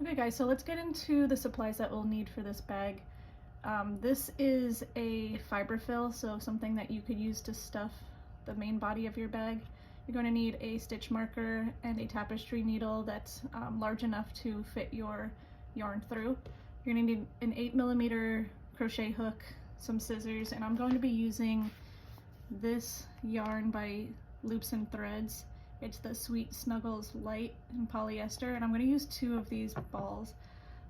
Okay guys, so let's get into the supplies that we'll need for this bag. This is a fiberfill, so something that you could use to stuff the main body of your bag. You're going to need a stitch marker and a tapestry needle that's large enough to fit your yarn through. You're going to need an 8mm crochet hook, some scissors, and I'm going to be using this yarn by Loops and Threads. It's the Sweet Snuggles Lite in polyester, and I'm going to use 2 of these balls.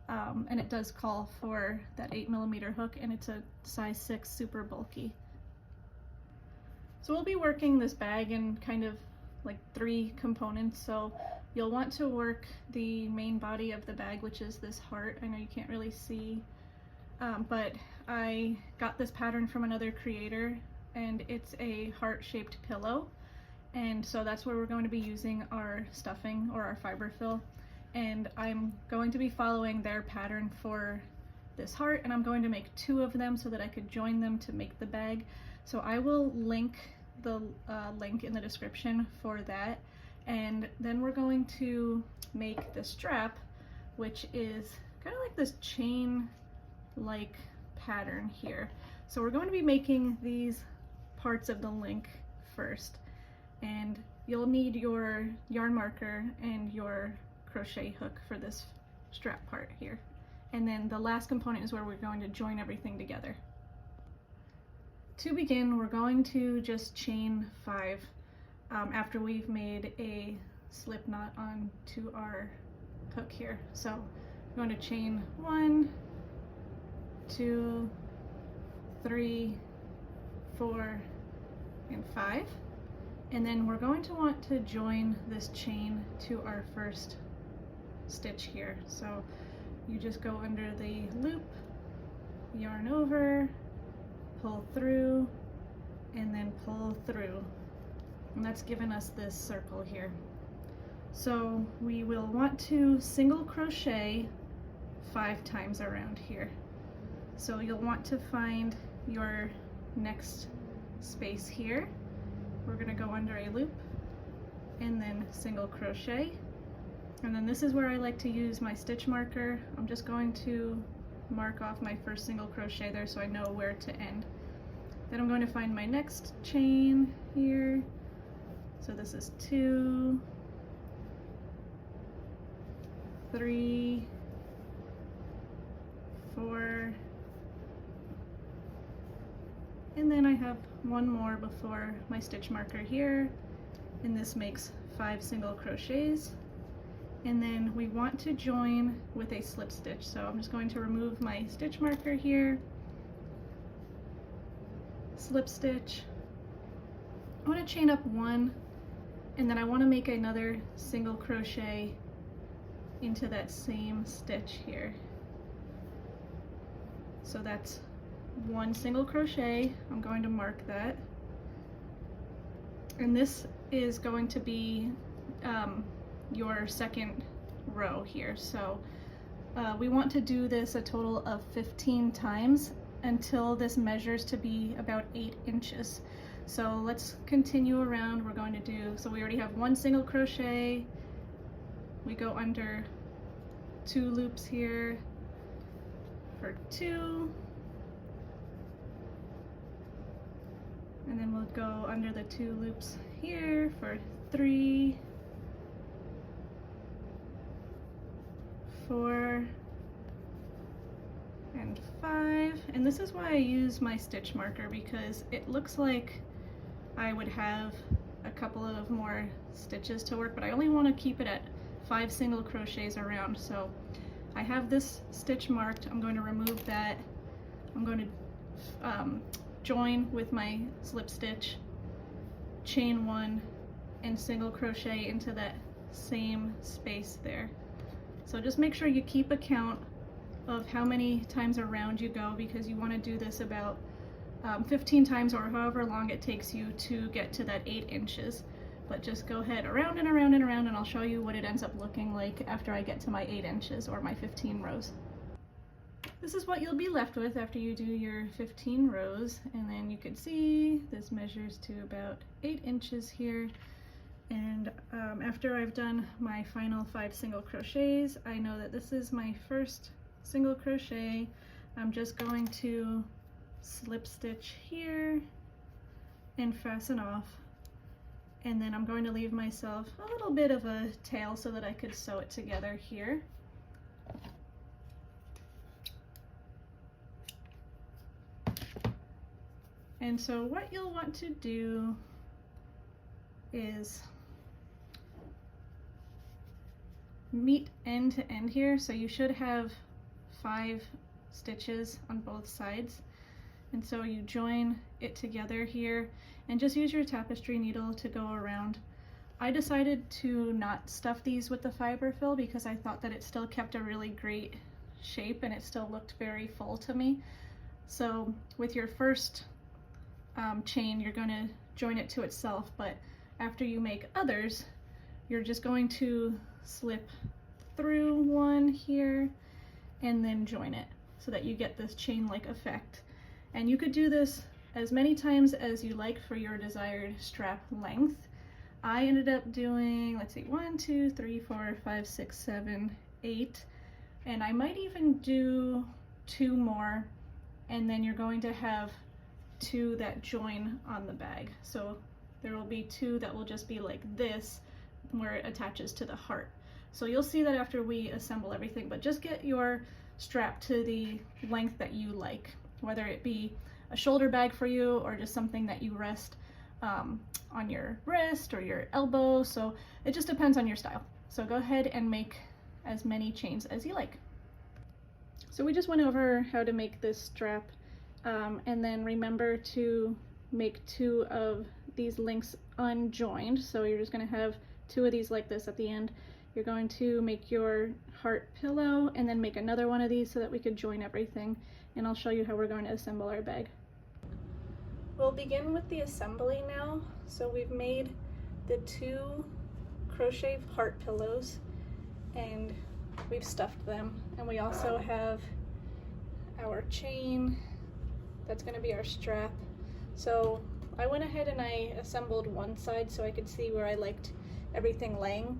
And it does call for that 8mm hook, and it's a size 6, super bulky. So we'll be working this bag in kind of like 3 components. So you'll want to work the main body of the bag, which is this heart. I know you can't really see, but I got this pattern from another creator, and it's a heart-shaped pillow. And so that's where we're going to be using our stuffing or our fiberfill. And I'm going to be following their pattern for this heart, and I'm going to make 2 of them so that I could join them to make the bag. So I will link the link in the description for that. And then we're going to make the strap, which is kind of like this chain-like pattern here. So we're going to be making these parts of the link first. And you'll need your yarn marker and your crochet hook for this strap part here. And then the last component is where we're going to join everything together. To begin, we're going to just chain 5 after we've made a slip knot onto our hook here. So we're going to chain 1, 2, 3, 4, and 5. And then we're going to want to join this chain to our first stitch here. So you just go under the loop, yarn over, pull through, and then pull through. And that's given us this circle here. So we will want to single crochet 5 times around here. So you'll want to find your next space here. We're going to go under a loop and then single crochet. And then this is where I like to use my stitch marker. I'm just going to mark off my first single crochet there so I know where to end. Then I'm going to find my next chain here. So this is 2, 3, 4, and then I have 1 more before my stitch marker here, and this makes 5 single crochets. And then we want to join with a slip stitch, so I'm just going to remove my stitch marker here, slip stitch. I want to chain up 1, and then I want to make another single crochet into that same stitch here. So that's 1 single crochet. I'm going to mark that, and this is going to be your second row here. So we want to do this a total of 15 times until this measures to be about 8 inches. So let's continue around. We're going to do, so we already have 1 single crochet, we go under 2 loops here for 2, and then we'll go under the 2 loops here for 3, 4, and 5. And this is why I use my stitch marker, because it looks like I would have a couple of more stitches to work, but I only want to keep it at 5 single crochets around. So I have this stitch marked. I'm going to remove that. I'm going to join with my slip stitch, chain 1, and single crochet into that same space there. So just make sure you keep a count of how many times around you go, because you want to do this about 15 times or however long it takes you to get to that 8 inches. But just go ahead around and around and around, and I'll show you what it ends up looking like after I get to my 8 inches or my 15 rows. This is what you'll be left with after you do your 15 rows, and then you can see this measures to about 8 inches here. And after I've done my final 5 single crochets, I know that this is my first single crochet. I'm just going to slip stitch here and fasten off, and then I'm going to leave myself a little bit of a tail so that I could sew it together here. And so what you'll want to do is meet end to end here, so you should have 5 stitches on both sides, and so you join it together here and just use your tapestry needle to go around. I decided to not stuff these with the fiber fill because I thought that it still kept a really great shape and it still looked very full to me. So with your first chain, you're going to join it to itself, but after you make others, you're just going to slip through one here and then join it so that you get this chain-like effect. And you could do this as many times as you like for your desired strap length. I ended up doing, let's see, 1, 2, 3, 4, 5, 6, 7, 8, and I might even do 2 more, and then you're going to have 2 that join on the bag. So there will be 2 that will just be like this, where it attaches to the heart. So you'll see that after we assemble everything, but just get your strap to the length that you like, whether it be a shoulder bag for you or just something that you rest on your wrist or your elbow. So it just depends on your style. So go ahead and make as many chains as you like. So we just went over how to make this strap, and then remember to make 2 of these links unjoined. So you're just going to have 2 of these like this at the end. You're going to make your heart pillow and then make another one of these so that we could join everything, and I'll show you how we're going to assemble our bag. We'll begin with the assembly now. So we've made the 2 crochet heart pillows and we've stuffed them, and we also have our chain that's going to be our strap. So I went ahead and I assembled one side so I could see where I liked everything laying,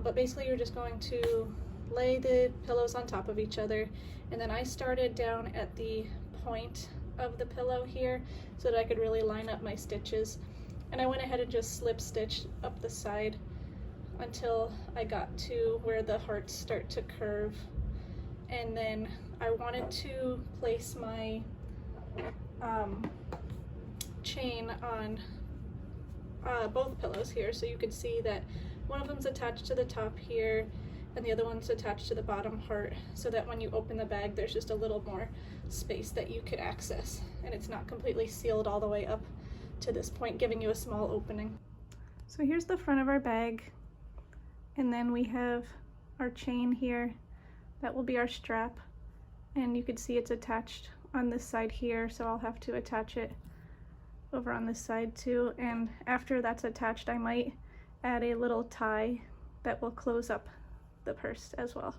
but basically you're just going to lay the pillows on top of each other, and then I started down at the point of the pillow here so that I could really line up my stitches, and I went ahead and just slip stitched up the side until I got to where the hearts start to curve. And then I wanted to place my chain on both pillows here, so you could see that one of them's attached to the top here and the other one's attached to the bottom heart, so that when you open the bag there's just a little more space that you could access, and it's not completely sealed all the way up to this point, giving you a small opening. So here's the front of our bag, and then we have our chain here. That will be our strap, and you can see it's attached on this side here, so I'll have to attach it over on this side too. And after that's attached, I might add a little tie that will close up the purse as well.